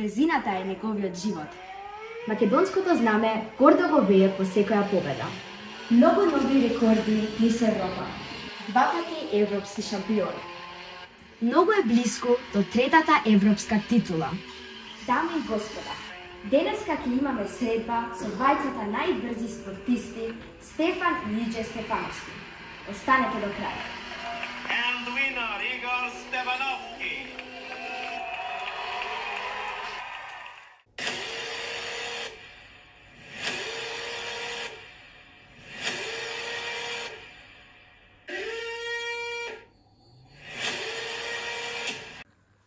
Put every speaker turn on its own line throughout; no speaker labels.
Брзината е неговиот живот. Македонското знаме гордо го вее по секоја победа. Многу нови рекорди низ Европа. 2 пати европски шампион. Многу е близко до третата европска титула. Дами и господа, денеска ќе имаме средба со двајцата најбрзи спортисти Стефан и Иđe Стефановски. Останете до крај.
And the winner, Igor Stefanovski.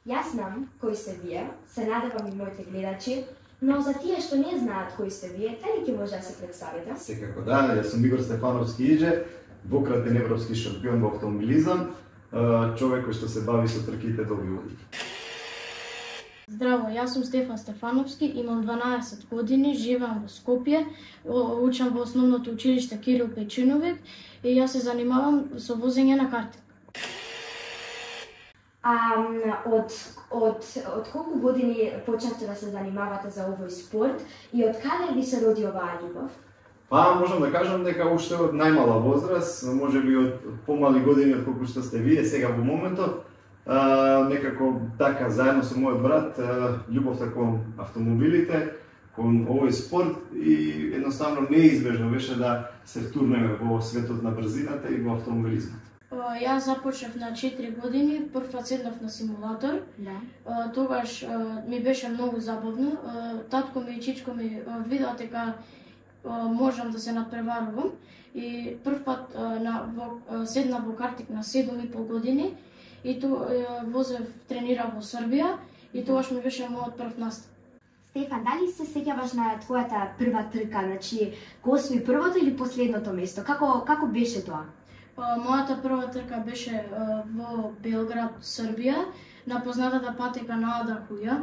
Јас знам кои сте вие, се надевам и моите гледачи, но за тие што не знаат кои сте вие, дали ќе може да се представите?
Секако да, јас сум Игор Стефановски Иđe, двократен европски шампион во автомобилизам, човек кој што се бави со трките долги улици.
Здраво, јас сум Стефан Стефановски, имам 12 години, живеам во Скопје, учам во основното училиште Кирил Печиновик и јас се занимавам со возење на картинг.
Од колку години почнавте да се занимавате за овој спорт и од каде ви се роди оваа љубов?
Па, можам да кажам дека уште од најмала возраст, можеби од помали години од колку што сте вие сега во моментот, некако така заедно со мојот брат, љубовта кон автомобилите, кон овој спорт и едноставно неизбежно беше да се втурнеме во светот на брзината и во автомобилизмот.
Јас започнав на 4 години, прв пат седнав на симулатор.
Да.
Тогаш ми беше многу забавно. Татко ми и чичко ми видеа дека можам да се надпреварувам и прв пат седнав во картинг на 7,5 години и возев, тренирав во Србија и тогаш ми беше мојот прв настап.
Стефан, дали се сеќаваш на твојата прва трка, значи го освои првото или последното место? Како беше тоа?
Мојата прва трка беше во Белград, Србија, на познатата патека на Ада Хуја.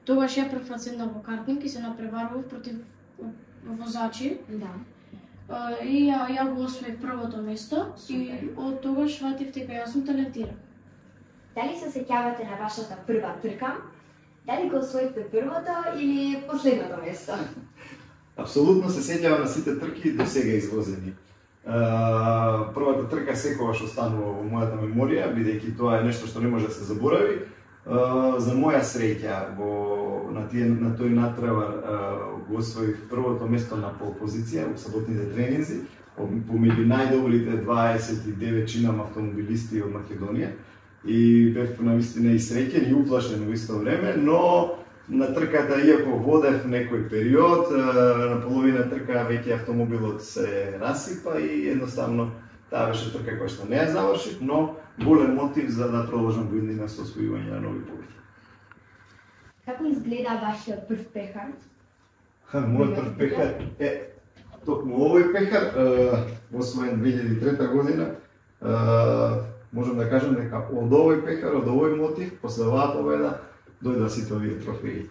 Тогаш ја прв пат седнав во картинг и се надпреварував против возачи.
Да.
И ја го освоив првото место.
Супер.
И од тогаш сватив дека јас сум талентиран.
Дали се сеќавате на вашата прва трка? Дали го освоивте првото или последното место?
Апсолутно се сеќавам на сите трки до сега извозени. Првата трка секогаш останува во мојата меморија, бидејќи тоа е нешто што не може да се заборави. За моја среќа на тој натпревар го освоив првото место на пол позиција во саботните тренинзи, помеѓу најдобрите 29 чинам автомобилисти од Македонија. И бев навистина и среќен и уплашен во исто време, но на трката, иако водев некој период, на половина трка веќе автомобилот се расипа и едноставно таа беше трка која што не ја завршив, но голем мотив за да продолжам година со освојување на нови победи.
Како изгледа вашиот прв пехар?
Мојот прв пехар е токму овој пехар, освоен 2003 година. Можам да кажам дека од овој пехар, од овој мотив, после оваа победа, дојдоа сите овие трофеи.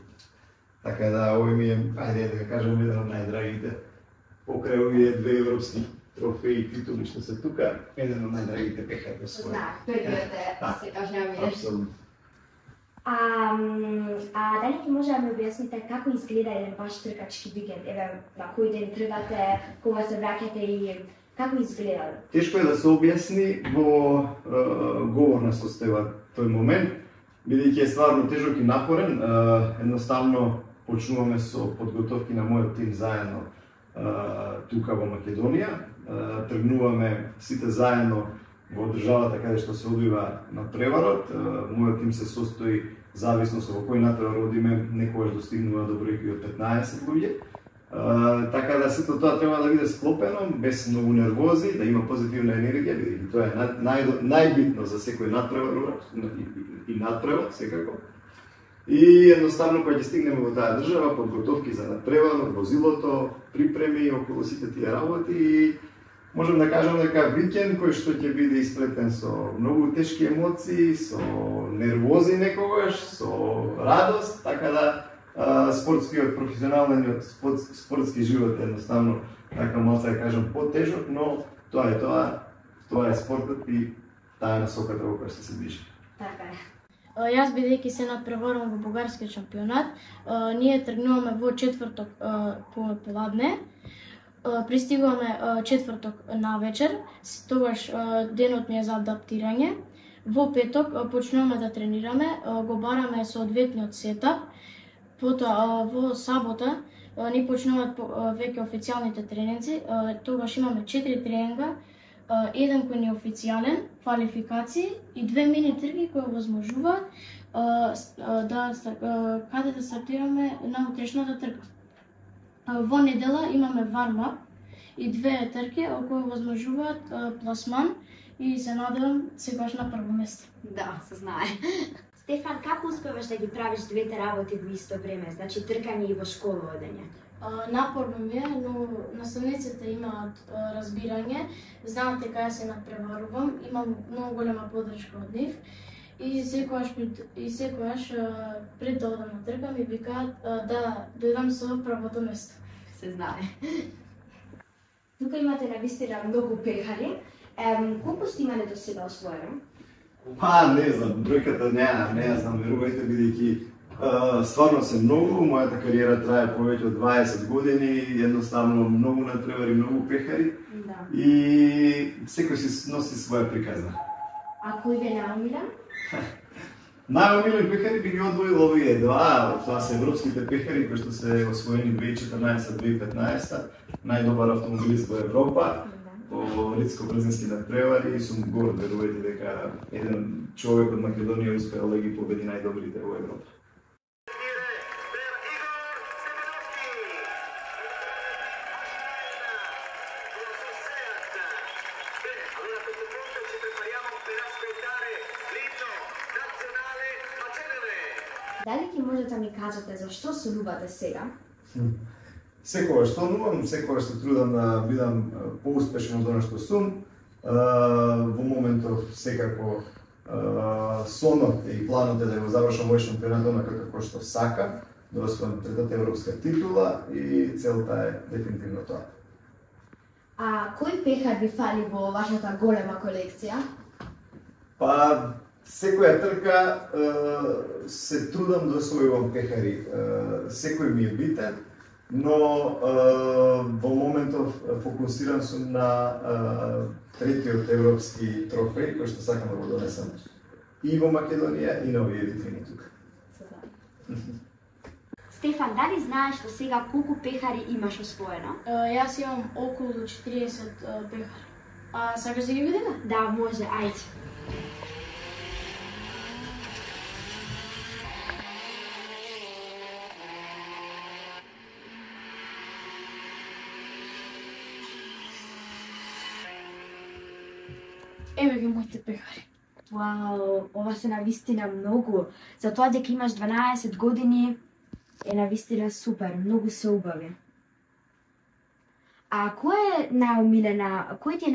Така да, овој ми е, ајде да кажам, еден од најдрагите. Покрај овие две европски трофеи и титули што се тука, еден од најдрагите пехари во свој.
Да, првиот е, се кажам.
Апсолутно.
Дали ќе може да ми објасните како изгледа еден ваш тркачки викенд? Еве, на кој ден тргате, кога се враќате и како изгледа?
Тешко е да се објасни во говорна состојба тој момент, бидејќи е стварно тежок и напорен. Едноставно почнуваме со подготовки на мојот тим заедно тука во Македонија. Тргнуваме сите заедно во државата каде што се одвива надпреварот. Мојот тим се состои зависно со во кој надпревар одиме, некогаш достигнува до бројки од 15 луѓе. Така да сето тоа треба да биде склопено, без многу нервози, да има позитивна енергија, бидејќи тоа е најбитно за секој надпревар и надпревар секако. И едноставно кога ќе стигнеме во таа држава, подготовки за надпревар, возилото, припреми околу сите тие работи и можам да кажам дека викенд кој што ќе биде исплетен со многу тешки емоции, со нервози некогаш, со радост, така да спортскиот, професионалниот спортски живот е едноставно, така малце да кажам, потежок, но тоа е спортот и таа е насоката во која се движи.
Така е.
Јас бидејќи се надпреварувам во бугарскиот шампионат, ние тргнуваме во четврток поладне, пристигуваме четврток на вечер, тогаш денот ни е за адаптирање. Во петок почнуваме да тренираме, го бараме соодветниот сетап, потоа во сабота ни почнуваат веќе официјалните тренинзи, тогаш имаме 4 тренинга, еден кој не е официјален, квалификации и 2 мини трки кои овозможуваат каде да стартираме на утрешната трка. Во недела имаме варм-ап и 2 трки кои овозможуваат пласман и се надевам секогаш на прво место.
Да, се знае. Стефан, како успеваш да ги правиш двете работи во исто време, значи тркање и во школа одење?
Напорно ми е, но наставниците имаат разбирање, знаат дека јас се надпреварувам, имам многу голема подршка од нив и секогаш пред да одам на трка ми викаат да дојдам со правото место.
Се знае. Тука имате навистина многу пехари. Колку сте имале до сега освоено?
Па, не знам, бројката не знам, верувајте, бидејќи стварно се многу, мојата кариера трае повеќе од 20 години, едноставно многу надпревари, многу пехари и секој си носи своја приказна.
А кој ви е најомилен?
Најомилен пехари би ги одвоил овие два, тоа се европските пехари кои што се освоени 2014-2015, најдобар автомобилист во Европа, по ридско-брзински надпревари и сум горд, верувајте дека еден човек од Македонија успеал да ги победи најдобрите во Европа.
Дали ќе можете да ми кажете зашто сонувате сега?
Секогаш сонувам, секогаш се трудам да бидам поуспешен од она што сум. Во моментов секако сонот и планот е да го завршам овој шампионат онака како што сакам, да освојам третата европска титула и целта е дефинитивно тоа.
А кој пехар ви фали во вашата голема колекција?
Па, секоја трка се трудам да освојувам пехари. Секој ми е битен, но во моментов фокусиран сум на третиот европски трофеј кој што сакам да го донесам и во Македонија и на овие витrini тука.
Стефан, дали знаеш до сега колку пехари имаш освоено?
Јас имам околу 40 пехари. А сакаш да ги видиме?
Да, може, ајде.
Еве ги моите пехари.
Вау, ова се навистина многу. За тоа дека имаш 12 години е навистина супер, многу се убави. А кој ти е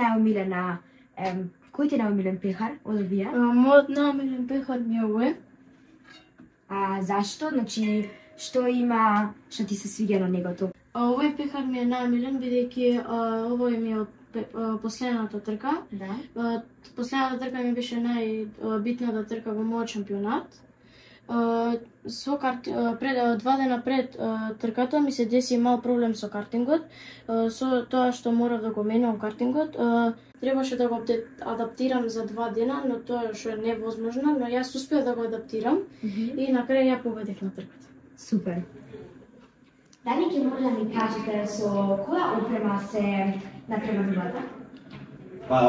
најомилен пехар од овие?
Мојот најомилен пехар ми е овој.
А зашто? Значи, што ти се свиѓа на негото?
Овој пехар ми е најомилен бидејќи овој ми е од последната трка.
Да.
Последната трка ми беше најбитната трка во мојот шампионат. Пред 2 дена пред трката ми се деси мал проблем со картингот, со тоа што морав да го менувам картингот. Требаше да го адаптирам за 2 дена, но тоа што е невозможно, но јас успеав да го адаптирам и на крај ја победив на трката.
Супер. Дали ќе може да ми кажете со која опрема се надпреварувате?
Па,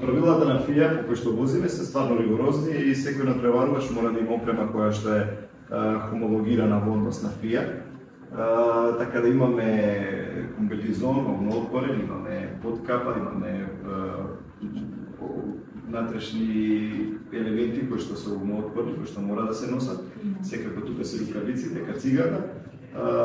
правилата на FIA по кои што возиме се стварно ригорозни и секој надпреварувач мора да има опрема која што е хомологирана во однос на FIA. Така да имаме комбинезон, огноотпорен, имаме подкапа, имаме внатрешни елементи кои што се огноотпорни, кои што мора да се носат. Секако тука се рукавиците, кацигата.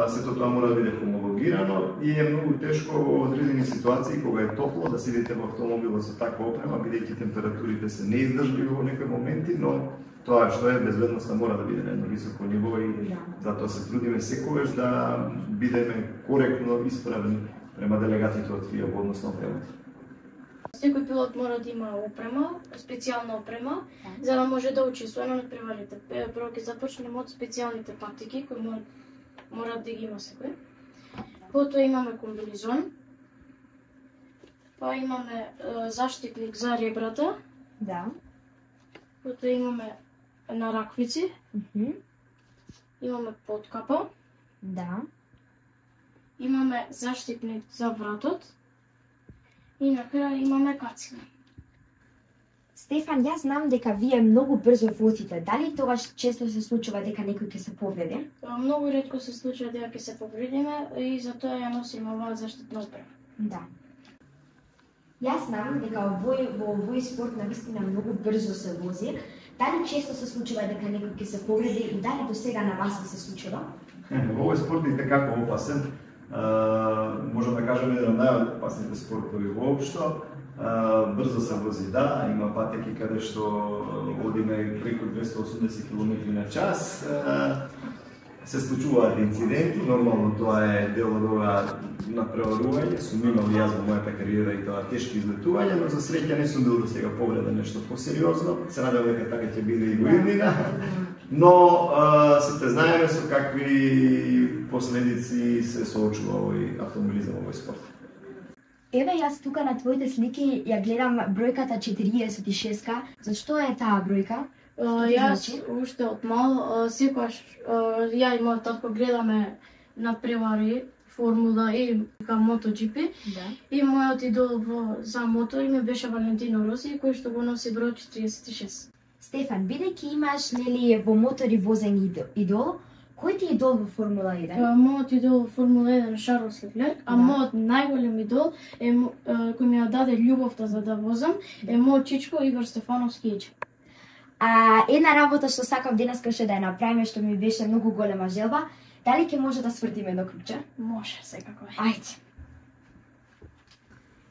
Сето тоа мора да биде хомологирано и е многу тешко во одредени ситуации кога е топло да седите во автомобилот со таква опрема, бидејќи температурите се неиздржливи во некои моменти, но тоа што е безбедноста мора да биде на едно високо ниво и затоа се трудиме секогаш да бидеме коректно исправни према делегатите од FIA во однос на опремата.
Секој пилот мора да има опрема, специјална опрема, за да може да учествува на надпреварите. Прво ќе започнеме од специјалните патики кои мора да ги има секој. Потоа имаме комбинезон, па имаме заштитник за ребрата.
Да.
Потоа имаме на раквици. Имаме подкапа.
Да.
Имаме заштитник за вратот. И на крај имаме кацина.
Стефан, јас знам дека вие многу брзо возите. Дали тогаш често се случува дека некој ќе се повреди?
Многу ретко се случува дека ќе се повредиме и затоа ја носиме оваа заштитна опрема.
Да. Јас знам дека во овој спорт навистина многу брзо се вози. Дали често се случува дека некој ќе се повреди и дали до сега на вас се случува?
Овој спорт е некако опасен. Можем да кажеме еден од најопасните спортови воопшто. Брзо се вози, да, има патеки каде што одиме преку 280 км на час. Се случуваат инциденти, нормално тоа е дел од ова надпреварување. Сум имал јас во мојата кариера и тоа тешки излетувања, но за среќа не сум бил до сега повреден нешто посериозно. Се надевам дека така ќе биде и во иднина. Но сите знаеме со какви последици се соочува овој автомобилизам, овој спорт.
Еве јас тука на твоите слики ја гледам бројката 46-ка. Зашто е таа бројка?
Јас уште од мал, секогаш ја и мојот татко гледаме надпревари, Формула и MotoGP.
Да.
И мојот идол за мото име беше Валентино Роси, кој што го носи број 46.
Стефан, бидејќи имаш нели во мотори возен идол, кој ти е идол во Формула 1?
Мојот идол во Формула 1 е Шарлс Леклерк, а мојот најголем идол е кој ми ја даде љубовта за да возам е мојот чичко Игор Стефановски Иџе.
А една работа што сакам денеска што да ја направиме, што ми беше многу голема желба, дали ќе може да свртиме едно клуче?
Може, секако е.
Ајде.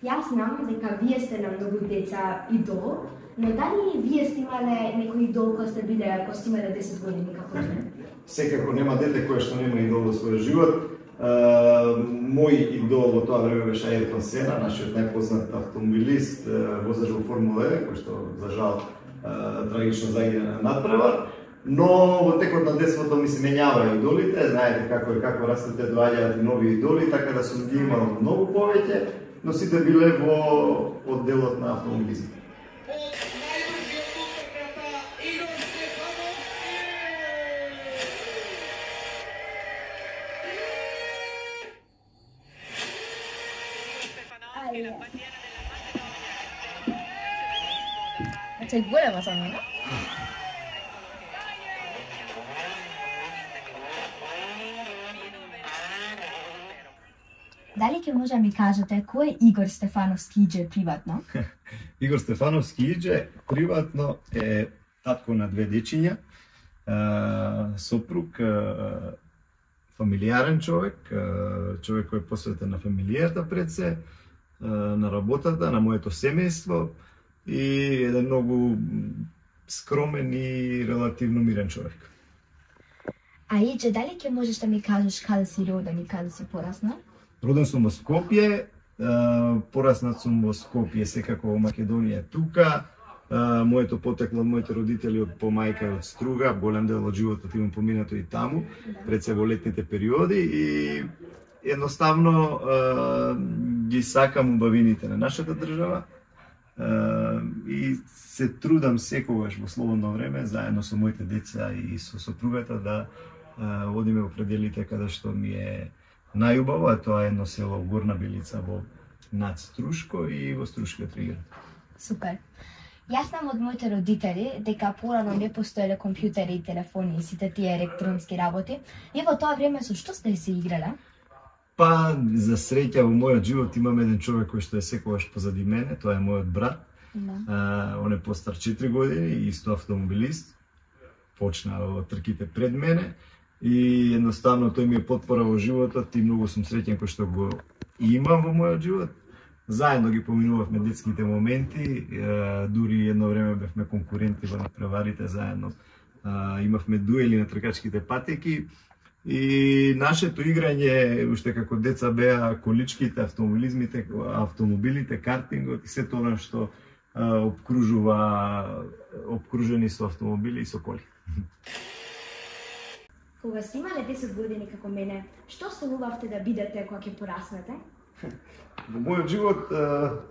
Јас знам дека вие сте на многу деца идол, но дали вие сте имале некој идол кога сте имале 10 години како мене?
Секако нема дете кое што нема идол во својот живот. Мој идол во тоа време беше Ајртон Сена, нашиот најпознат автомобилист, возач во Формула 1, кој што за жал трагично загина на надпревар. Но во текот на детството ми се менјаваа идолите, знаете како растете, доаѓаат и нови идоли, така да сум ги имал многу повеќе, но сите биле во одделот на автомобилизм.
C'è голема самина.
Дали ќе може да ми кажете кој е Игор Стефановски Иџе приватно?
Игор Стефановски Иџе приватно е татко на две дечиња, сопруг, фамилијарен човек кој е посветен на фамилијата пред се, на работата, на моето семејство и еден многу скромен и релативно мирен човек.
А Иџе, дали ќе можеш да ми кажеш каде си роден и каде си пораснал?
Роден сум во Скопје, пораснат сум во Скопје, секако во Македонија тука. Моето потекло од моите родители од по мајка и од Струга, голем дел од животот имам поминато и таму, пред се во летните периоди и едноставно ги сакам убавините на нашата држава и се трудам секогаш во слободно време заедно со моите деца и со сопругата да одиме во пределите каде што ми е најубаво, а тоа е едно село Горна Белица во над Струшко и во Струшкиот регион.
Супер. Јас знам од моите родители дека порано не постоеле компјутери и телефони и сите тие електронски работи. И во тоа време со што сте се играле?
Па, за среќа во мојот живот имам еден човек кој што е секогаш позади мене, тоа е мојот брат. Он е постар 4 години, исто автомобилист. Почна во трките пред мене и едноставно тој ми е потпора во животот и многу сум среќен кој што го имам во мојот живот. Заедно ги поминувавме детските моменти, дури едно време бевме конкуренти во надпреварите заедно. Имавме дуели на тркачките патеки И нашето играње, уште како деца беа количките, автомобилите, картингот и се тоа што обкружени со автомобили и со коли.
Кога сте имале 10 години како мене, што станувавте да бидете кога ќе пораснете?
Во мојот живот,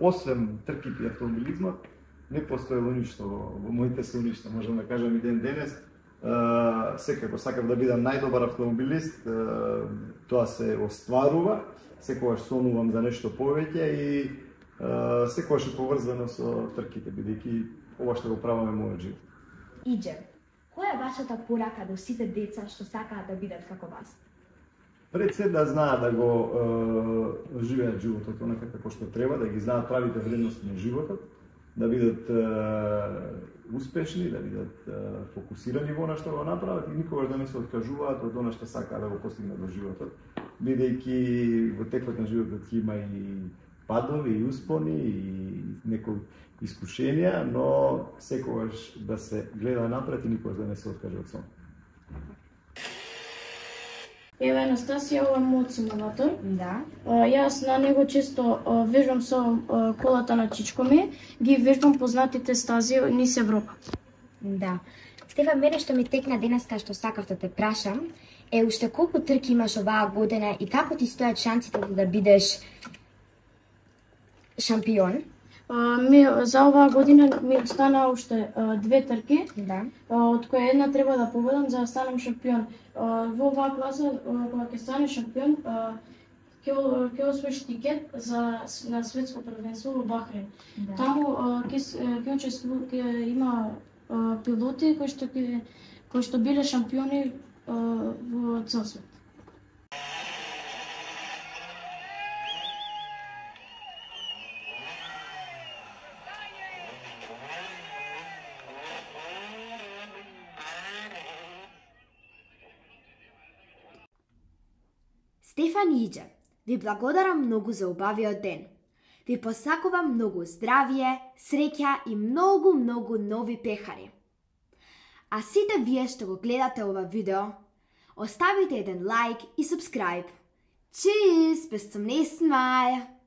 освен трките и автомобилизмот, не постоело ништо во моите соништа, можам да кажам и ден денес. Секако сакав да бидам најдобар автомобилист, тоа се остварува, секогаш сонувам за нешто повеќе и секогаш е поврзано со трките, бидејќи ова што го правам е мојот живот.
Иџе, која е вашата порака до сите деца што сакаат да бидат како вас?
Пред се да знаат да го живеат животот онака како што треба, да ги знаат правите вредности на животот, да бидат успешни, да бидат фокусирани во она што го направат и никогаш да не се откажуваат од она што сакаат да го постигнат во животот, бидејќи во текот на животот има и падови и успони и некои искушенија, но секогаш да се гледа напред и никогаш да не се откаже од сон.
Еве, Анастасија, ова е мојот симулатор.
Да.
Јас на него често вежбам со колата на чичко ми, ги вежбам познатите стази низ Европа.
Да. Стефан, мене што ми текна денеска што сакав да те прашам, е уште колку трки имаш оваа година и како ти стојат шансите да бидеш шампион?
За оваа година ми остана уште 2 трки,
Да.
од која една треба да победам за да станам шампион. Во оваа класа, кога ќе станеш шампион, ќе освоиш тикет на светско првенство во Бахрейн.
Да.
Таму ќе има пилоти кои што биле шампиони во цел свет.
Стефан Иџе, ви благодарам многу за убавиот ден. Ви посакувам многу здравје, среќа и многу нови пехари. А сите вие што го гледате ова видео, оставите еден лайк и subscribe. Tschüss, bis zum nächsten Mal.